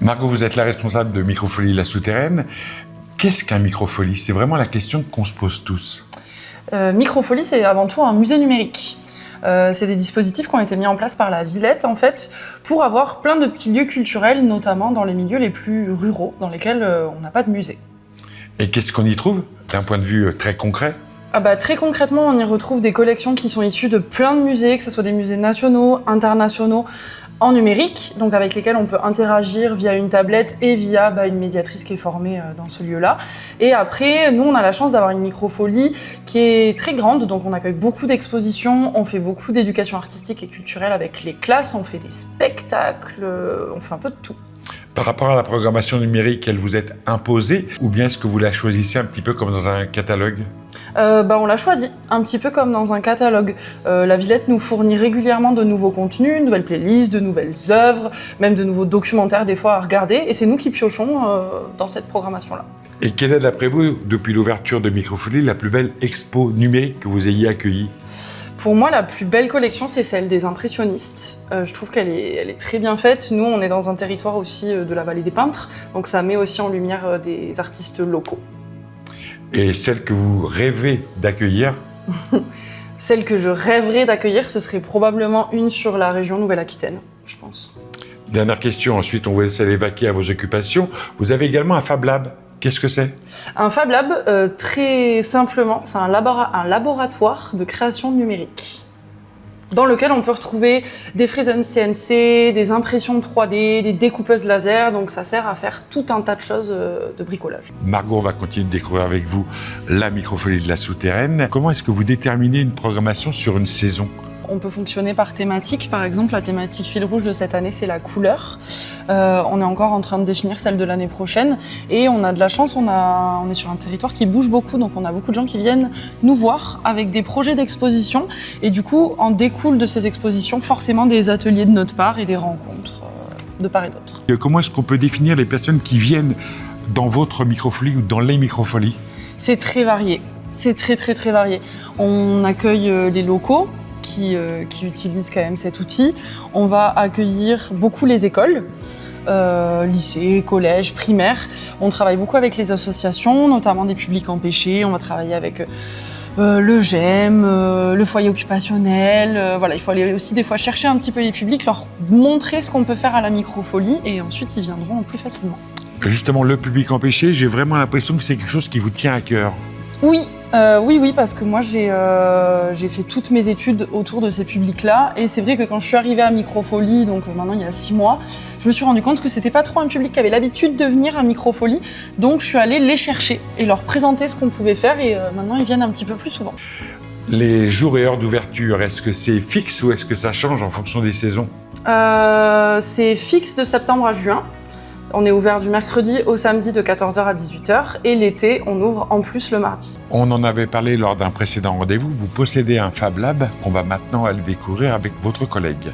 Margot, vous êtes la responsable de Microfolie La Souterraine. Qu'est-ce qu'un Microfolie? C'est vraiment la question qu'on se pose tous. Microfolie, c'est avant tout un musée numérique. C'est des dispositifs qui ont été mis en place par la Villette, en fait, pour avoir plein de petits lieux culturels, notamment dans les milieux les plus ruraux, dans lesquels on n'a pas de musée. Et qu'est-ce qu'on y trouve, d'un point de vue très concret? Très concrètement, on y retrouve des collections qui sont issues de plein de musées, que ce soit des musées nationaux, internationaux, en numérique, donc avec lesquels on peut interagir via une tablette et via une médiatrice qui est formée dans ce lieu-là. Et après, nous, on a la chance d'avoir une microfolie qui est très grande, donc on accueille beaucoup d'expositions, on fait beaucoup d'éducation artistique et culturelle avec les classes, on fait des spectacles, on fait un peu de tout. Par rapport à la programmation numérique, elle vous est imposée ou bien est-ce que vous la choisissez un petit peu comme dans un catalogue? On l'a choisi, un petit peu comme dans un catalogue. La Villette nous fournit régulièrement de nouveaux contenus, de nouvelles playlists, de nouvelles œuvres, même de nouveaux documentaires des fois à regarder, et c'est nous qui piochons dans cette programmation-là. Et quelle est, d'après vous, depuis l'ouverture de Microfolie, la plus belle expo numérique que vous ayez accueillie? Pour moi, la plus belle collection, c'est celle des impressionnistes. Je trouve qu'elle est très bien faite. Nous, on est dans un territoire aussi de la vallée des peintres, donc ça met aussi en lumière des artistes locaux. Et celle que vous rêvez d'accueillir? Celle que je rêverais d'accueillir, ce serait probablement une sur la région Nouvelle-Aquitaine, je pense. Dernière question, ensuite on vous laisse aller vaquer à vos occupations. Vous avez également un Fab Lab. Qu'est-ce que c'est? Un Fab Lab, très simplement, c'est un laboratoire de création numérique dans lequel on peut retrouver des fraises CNC, des impressions 3D, des découpeuses laser, donc ça sert à faire tout un tas de choses de bricolage. Margot, on va continuer de découvrir avec vous la Microfolie de La Souterraine. Comment est-ce que vous déterminez une programmation sur une saison? On peut fonctionner par thématique. Par exemple, la thématique fil rouge de cette année, c'est la couleur. On est encore en train de définir celle de l'année prochaine. Et on a de la chance, on est sur un territoire qui bouge beaucoup. Donc on a beaucoup de gens qui viennent nous voir avec des projets d'exposition. Et du coup, en découle de ces expositions forcément des ateliers de notre part et des rencontres de part et d'autre. Comment est-ce qu'on peut définir les personnes qui viennent dans votre Microfolie ou dans les Microfolies? C'est très varié. C'est très varié. On accueille les locaux qui utilisent quand même cet outil. On va accueillir beaucoup les écoles, lycées, collèges, primaires. On travaille beaucoup avec les associations, notamment des publics empêchés. On va travailler avec le GEM, le foyer occupationnel. Il faut aller aussi des fois chercher un petit peu les publics, leur montrer ce qu'on peut faire à la Microfolie et ensuite ils viendront plus facilement. Justement, le public empêché, j'ai vraiment l'impression que c'est quelque chose qui vous tient à cœur. Oui, parce que moi j'ai fait toutes mes études autour de ces publics-là et c'est vrai que quand je suis arrivée à Microfolie, donc maintenant il y a 6 mois, je me suis rendu compte que c'était pas trop un public qui avait l'habitude de venir à Microfolie, donc je suis allée les chercher et leur présenter ce qu'on pouvait faire et maintenant ils viennent un petit peu plus souvent. Les jours et heures d'ouverture, est-ce que c'est fixe ou est-ce que ça change en fonction des saisons? C'est fixe de septembre à juin. On est ouvert du mercredi au samedi de 14h à 18h et l'été, on ouvre en plus le mardi. On en avait parlé lors d'un précédent rendez-vous. Vous possédez un Fab Lab qu'on va maintenant aller découvrir avec votre collègue.